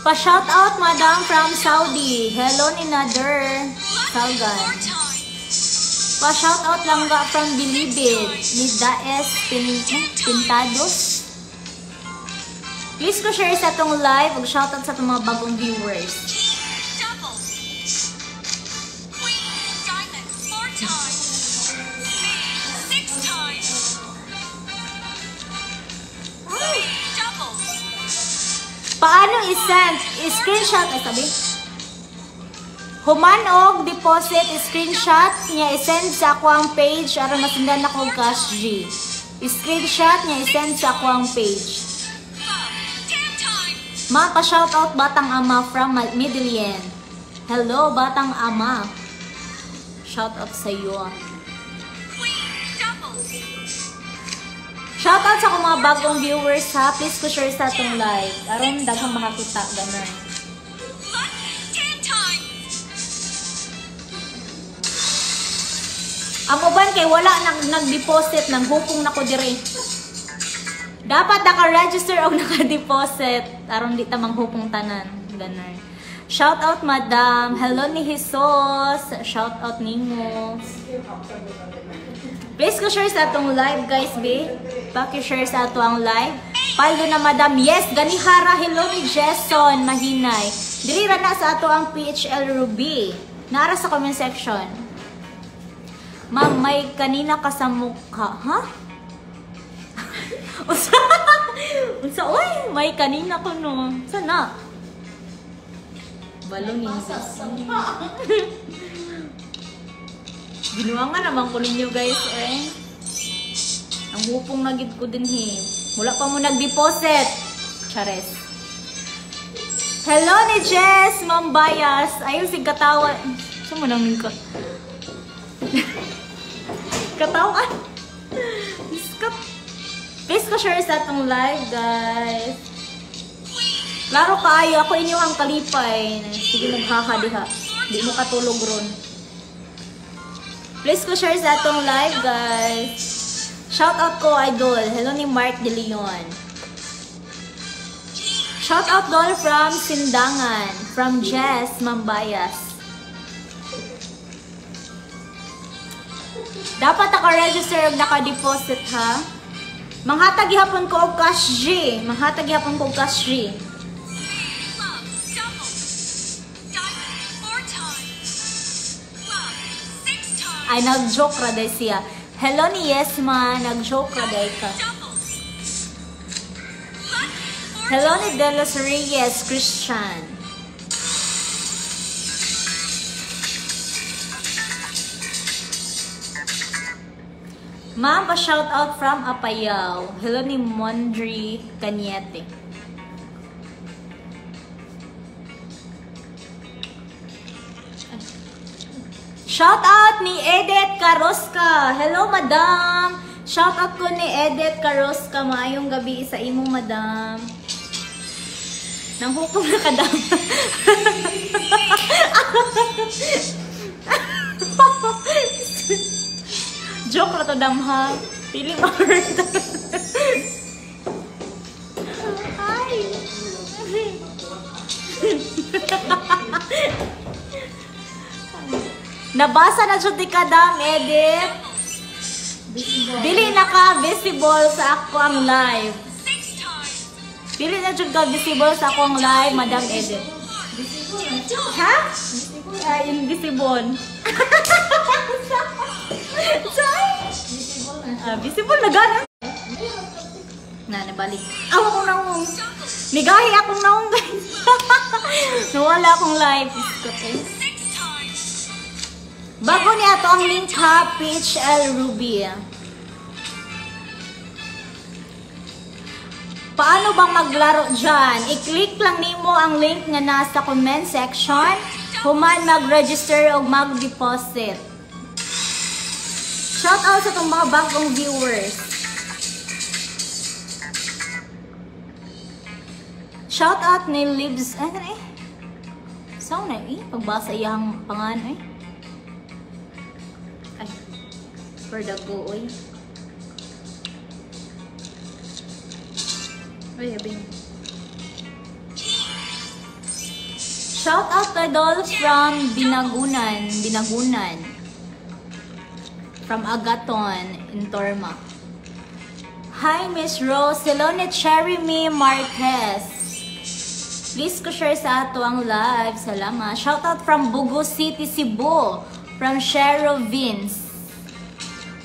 Pa-shout out, madam, from Saudi. Hello ni Nader Salgan. Pa-shout out lang ga from Bilibid ni Daes Pintados. Please ko share sa itong live ug shout out sa itong mga bagong viewers. Paano i-send? I-screenshot, ay sabi? Human og deposit, screenshot niya i-send sa ako ang page aron masundan ako og Cash G. I-screenshot niya i-send sa ako ang page. Ma, pa-shoutout Batang Ama from Midillian. Hello, Batang Ama. Shoutout sa iyo. Shoutout sa akong mga bagong viewers ha. Please ko share sa atong live. Aron daghang makakita ganun. Ang uban kay wala nag-deposit, naghupong na ko dire. Dapat naka-register o naka-deposit. Aron di ta manghupong tanan. Ganun. Shout out Madam. Hello ni Jesus. Shout out nimo. Please ko share sa atong live guys, be. Paki-share sa ato ang live. Paldo na Madam. Yes, ganihara. Hello ni Jason. Mahinay. Dili ra na sa ato ang PHL Ruby. Nara sa comment section. Ma'am, may kanina ka sa mukha. Ha? Unsa oy, may kanina ko no. Sana? Balong English. Ginawa nga naman ko ninyo guys eh. Ang hupong nagid ko din he. Wala pa mo nag-deposit. Chares. Hello ni Jess, Ma'am Bias. Ayaw si katawan. Saan mo nang ka? Katawan. Please ko share sa atong live, guys. Laro kaayo, ako inyo ang kalipay. Sige, maghaka diha. Di mo katulog ron. Please ko share sa atong live, guys. Shout out ko, idol. Hello ni Mark De Leon. Shout out doll from Sindangan. From Jess Mambayas. Dapat naka-register o naka-deposit ha. Manghatag ihapon ko og Cash G. Manghatag ihapon ko og Cash G. Ay, nag-joke ra day siya. Hello ni Yesma, nag-joke ra day ka. Hello ni Delos Reyes, Christian. Ma'am, pa-shoutout from Apayao. Hello ni Mondri Cañete. Shoutout ni Edith Carosca. Hello, madam. Shoutout ko ni Edith Carosca. Maayong gabi sa imo, madam. Nang hupong na kadam. Joke na to, damha. Pili ma-hurt. Hi. Nabasa na siya di ka, dam, Edith. Dili na ka visible sa ako ang live. Dili na siya ka visible sa ako ang live, Madam Edith. Ha? Invisible. Visible na gano'n. Nabalik. Aw, akong naong. Nigahi akong naong, guys. Nawala akong live. Okay. Bago niya ito ang link ha, PHL Ruby. Paano bang maglaro dyan? I-click lang nimo ang link nga nasa comment section. Human mag-register o mag-deposit. Shout out sa itong mga bagong viewers. Shout out ni Libs. Saan na pagbasa iyang pangan Ay. For the go, oy. Ay, abing. Shout out kay Dolls from Binagunan. From Agaton in Torma. Hi, Miss Rose. Hello ni Cherry Me Marquez. Please ko share sa ato ang live. Salamat. Shout out from Bugo City, Cebu. From Shero Vince.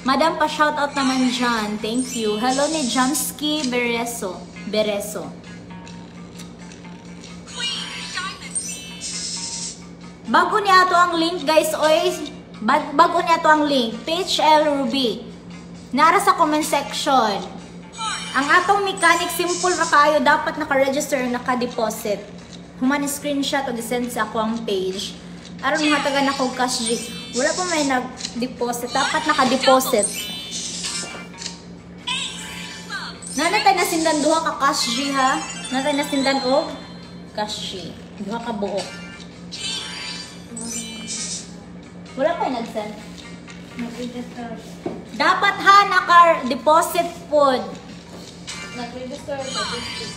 Madam, pa shout out naman dyan. Thank you. Hello ni Jamski Bereso. Bago niya to ang link guys, oy. Bago niya to ang link. PHL Ruby. Nara sa comment section. Ang atong mechanic simple ra kayo, dapat naka-register, naka-deposit. Human screenshot o send sa ako ang page. Aron matagan ako cash G. Wala pa may nag-deposit, dapat naka-deposit. Nanatay na sindan duha ka cash G ha. Nanatay na sindan og cash G. Duha ka buok. Wala pa yung nag-send. Nag-register. Dapat ha, naka-deposit po. Nag-register sa district.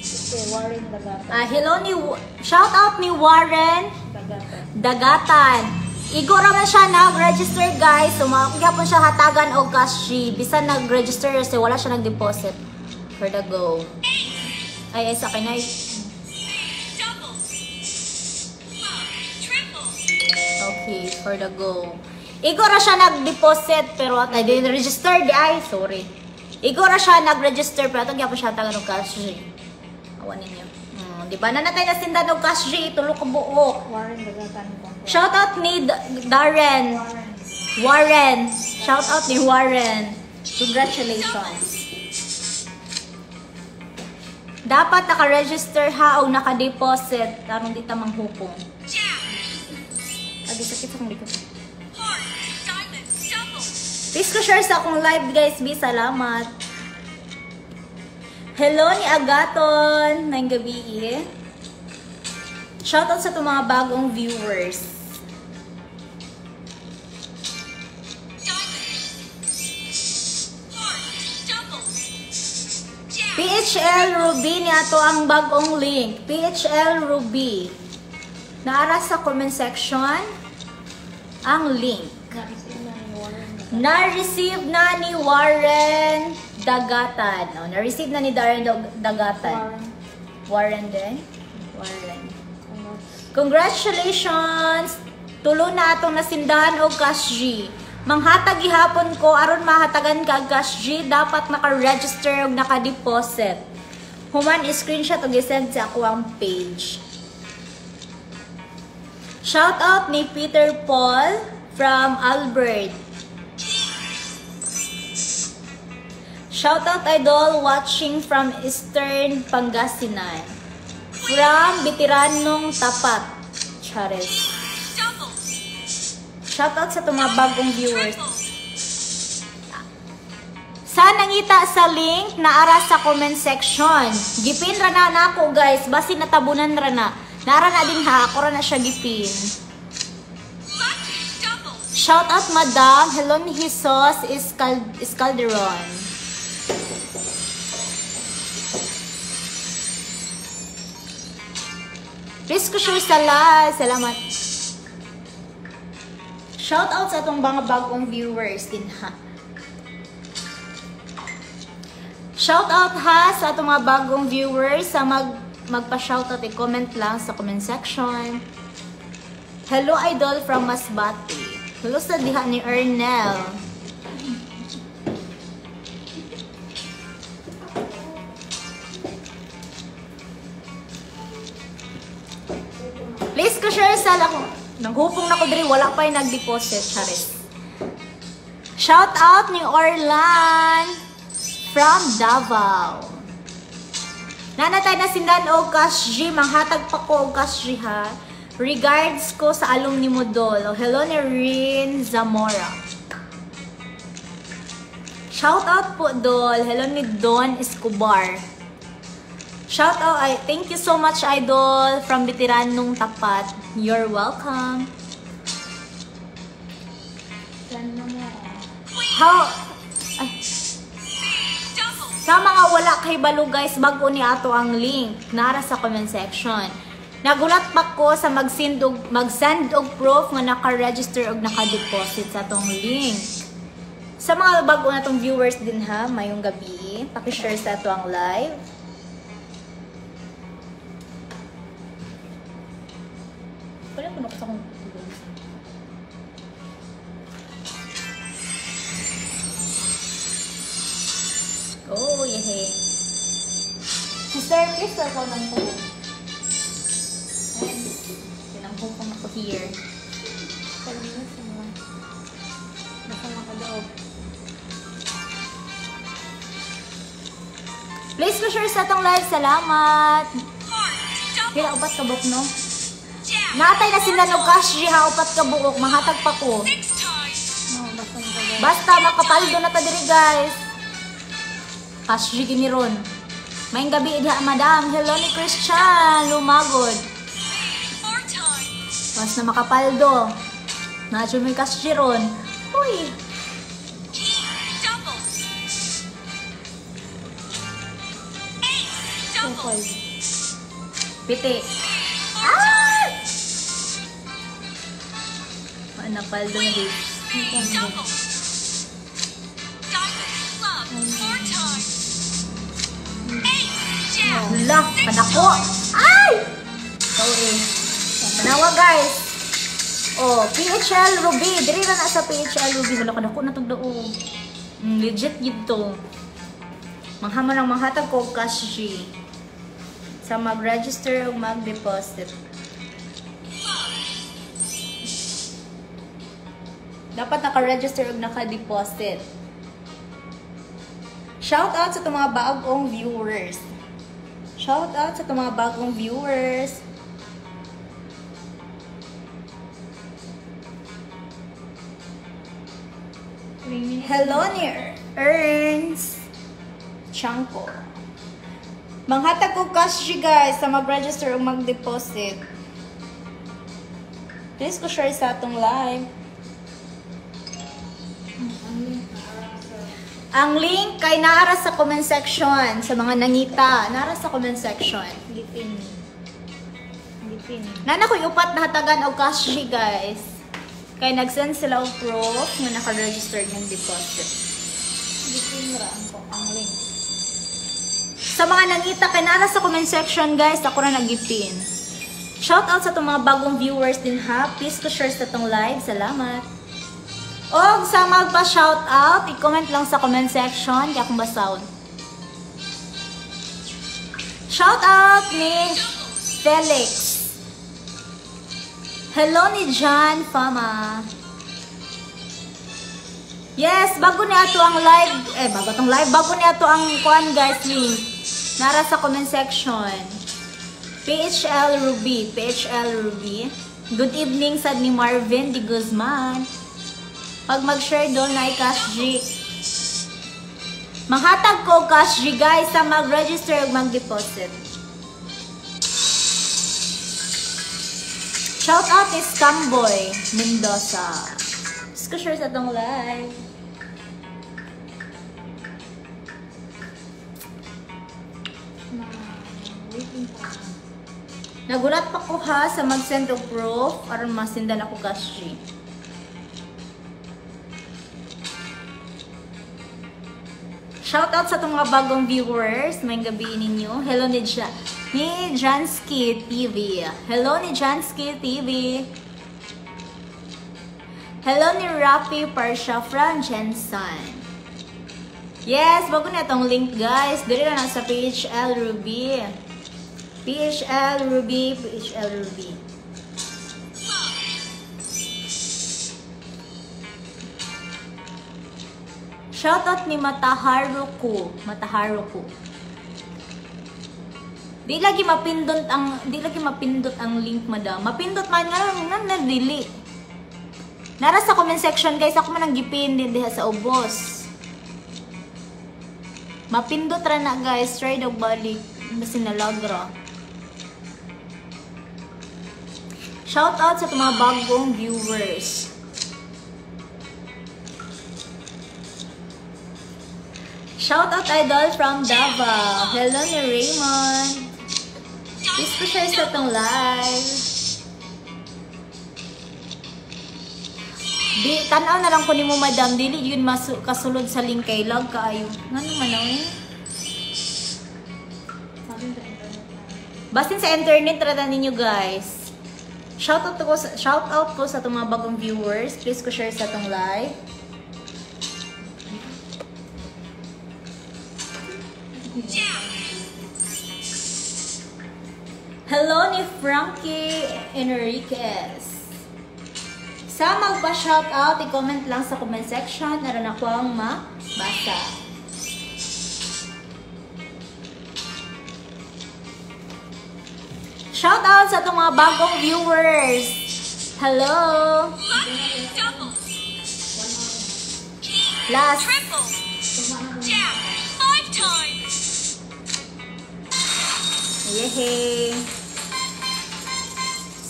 Okay, Warren Dagatan. Hello ni shout out ni Warren Dagatan. Igo raman siya nag-register guys. Sumakya siya hatagan og cash G. Bisan nag-register kasi wala siya nag-deposit. For the go. Ay sa akin ay. Okay, for the go. Igo ra siya nag-deposit pero ay din register di ay sorry. Igo ra siya nag-register pero atong gyapon siya hatagan og cash G. Awan ninyo. Di ba na natay na sindan og cash G tulo ka buok. Warren Dagatan. Shout out ni Darren. Warren. Shout out ni Warren. Congratulations. Dapat naka-register ha o naka-deposit tarong di ta manghupong. Agi sakit akong likod. Please ko share sa akong live guys. Be salamat. Hello ni Agaton. Ngayong gabi eh. Shoutout sa itong mga bagong viewers. PHL Ruby niya to ang bagong link. PHL Ruby. Naara sa comment section ang link. Na-receive na ni Warren Dagatan. Oh, na-receive na ni Darren Dagatan. Warren din? Warren. Congratulations! Tulo na atong nasindahan o cash G. Manghatag gihapon ko aron mahatagan ka cash G, dapat naka-register o naka-deposit. Human screenshot o gisend sa ako ang page. Shout out ni Peter Paul from Albert. Shout out idol watching from Eastern Pangasinan. From Bitiranong Tapat. Charis. Shout out sa itong mga bagong viewers. Sana ngita sa link na ara sa comment section. Gipin ra na ako guys. Basi natabunan ra na. Nara na din ha. Ako ra na siya gipin. Shout out madam. Hello ni Jesus Calderon. Please ko share sa live. Salamat. Shout out sa itong mga bagong viewers din ha. Shout out ha sa itong mga bagong viewers sa magpa-shoutout, i-comment lang sa comment section. Hello idol from Masbate. Hello sa diha ni Ernel. Please ko share sa lang. Nanghupong na ko diri, wala pa yung nag-deposit. Charis. Shout out ni Orlan from Davao. Nanatay na sindan o cash G. Manghatag pa ko o cash G ha. Regards ko sa alumni mo dol. Hello ni Rin Zamora. Shout out po dol. Hello ni Don Escobar. Shout out, thank you so much idol from Bitiranong Tapat. You're welcome. How sa mga wala kay balo guys, bago ni ato ang link nara sa comment section. Nagulat pa ko sa mag-send og proof nga naka-register og naka-deposit sa atong link. Sa mga bago natong viewers din ha, mayong gabi, paki-share sa ato ang live. Pwede ko nakita kong oh, yehe. Sister, please welcome ng po. Nakukong ako here. Kalimutan sa mga. Basta makadaog. Please ko share sa atong live. Salamat. Heart double. Kaya upat ka buok, no? Jack Naatay na sila no cash ha upat ka buok. Mahatag pa ko. 6 times. No, basta makadaog. Basta makapaldo na ta diri guys. Cash gini ron. Maing gabi diha madam. Hello ni Christian. Lumagod. 4 times. Basta makapaldo. Nadyo may cash ron. Uy. King double. 8 double. Piti. 4 times. Napaldo na dito. Double. Diamond club 4 times. 8 Jack. Hala, panako. Ay! Sorry. Panawa guys. Oh, PHL Ruby. Diri na sa PHL Ruby. Hala, kanako na itong daog. Legit gito. Manghaman ang manghatag ko cash G. Sa mag-register o mag-deposit. Dapat naka-register o naka-deposit. Shout out sa itong mga bagong viewers. Shout out sa itong mga bagong viewers. Hello ni Ernst Chanko. Manghatag ko cash guys sa mag-register o mag-deposit. Please ko share sa atong live. Ang link kay naara sa comment section sa mga nangita. Naara sa comment section. Gipin. Nana ko upat na hatagan og cash guys. Kay nag-send sila og proof nga naka-register ng deposit. Gipin ra ang link. Sa mga nangita kay naara sa comment section guys, ako na nagipin. Shout out sa itong mga bagong viewers din ha. Please to share sa itong live. Salamat. O sa magpa-shout out, i-comment lang sa comment section kaya kung basaon. Shout out ni Felix. Hello ni John Fama. Yes, bago ni ato ang live, bago ni ato ang kuan guys link. Nara sa comment section. PHL Ruby. Good evening sad ni Marvin Di Guzman. Pag mag-share doon na i-cash G. Manghatag ko cash G guys sa mag-register o mag-deposit. Shout out is Camboy Mendoza. Just ko share sa itong live. Waiting pa. Nagulat pa ko ha sa mag-send of proof para masindan ako cash G. Shoutout sa itong mga bagong viewers. May gabi ninyo. Hello ni Jansky TV. Hello ni Jansky TV. Hello ni Rafi Parsha from Jensen. Yes, bago na itong link guys. Dili na sa PHL Ruby. PHL Ruby. Shoutout ni Mataharuku. Di lagi mapindot ang link madam. Mapindot man nga lang na dili. Nara sa comment section guys, ako man ang gipin din diha sa ubos. Mapindot ra na guys, try daw balik basin nalagra. Shoutout sa mga bagong viewers. Shoutout idol from Davao. Hello ni Raymond. Please ko share sa itong live. Di, tanaw na lang ko ni mo madam. Dili yun kasulod sa link kay log kaayo. Nga naman eh. Basin sa internet rata ninyo guys. Shoutout ko sa itong mga bagong viewers. Please ko share sa itong live. Hello ni Frankie Enriquez. Sa magpa-shoutout, i-comment lang sa comment section. Naroon ako ang mabasa. Shoutout sa itong mga bagong viewers. Hello! Lucky double. King Last. triple. Jack 5 times. Yehey!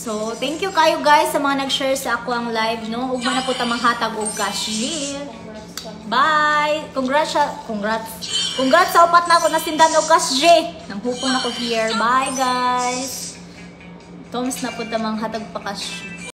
So, thank you kayo guys sa mga nag-share sa ako ang live, no? Ugma na po tamang hatag og cash deal. Bye! Congrats sa upat na ako na sindan og cash J. Nang hupong ako here. Bye guys! Toms na po tamang hatag pa cash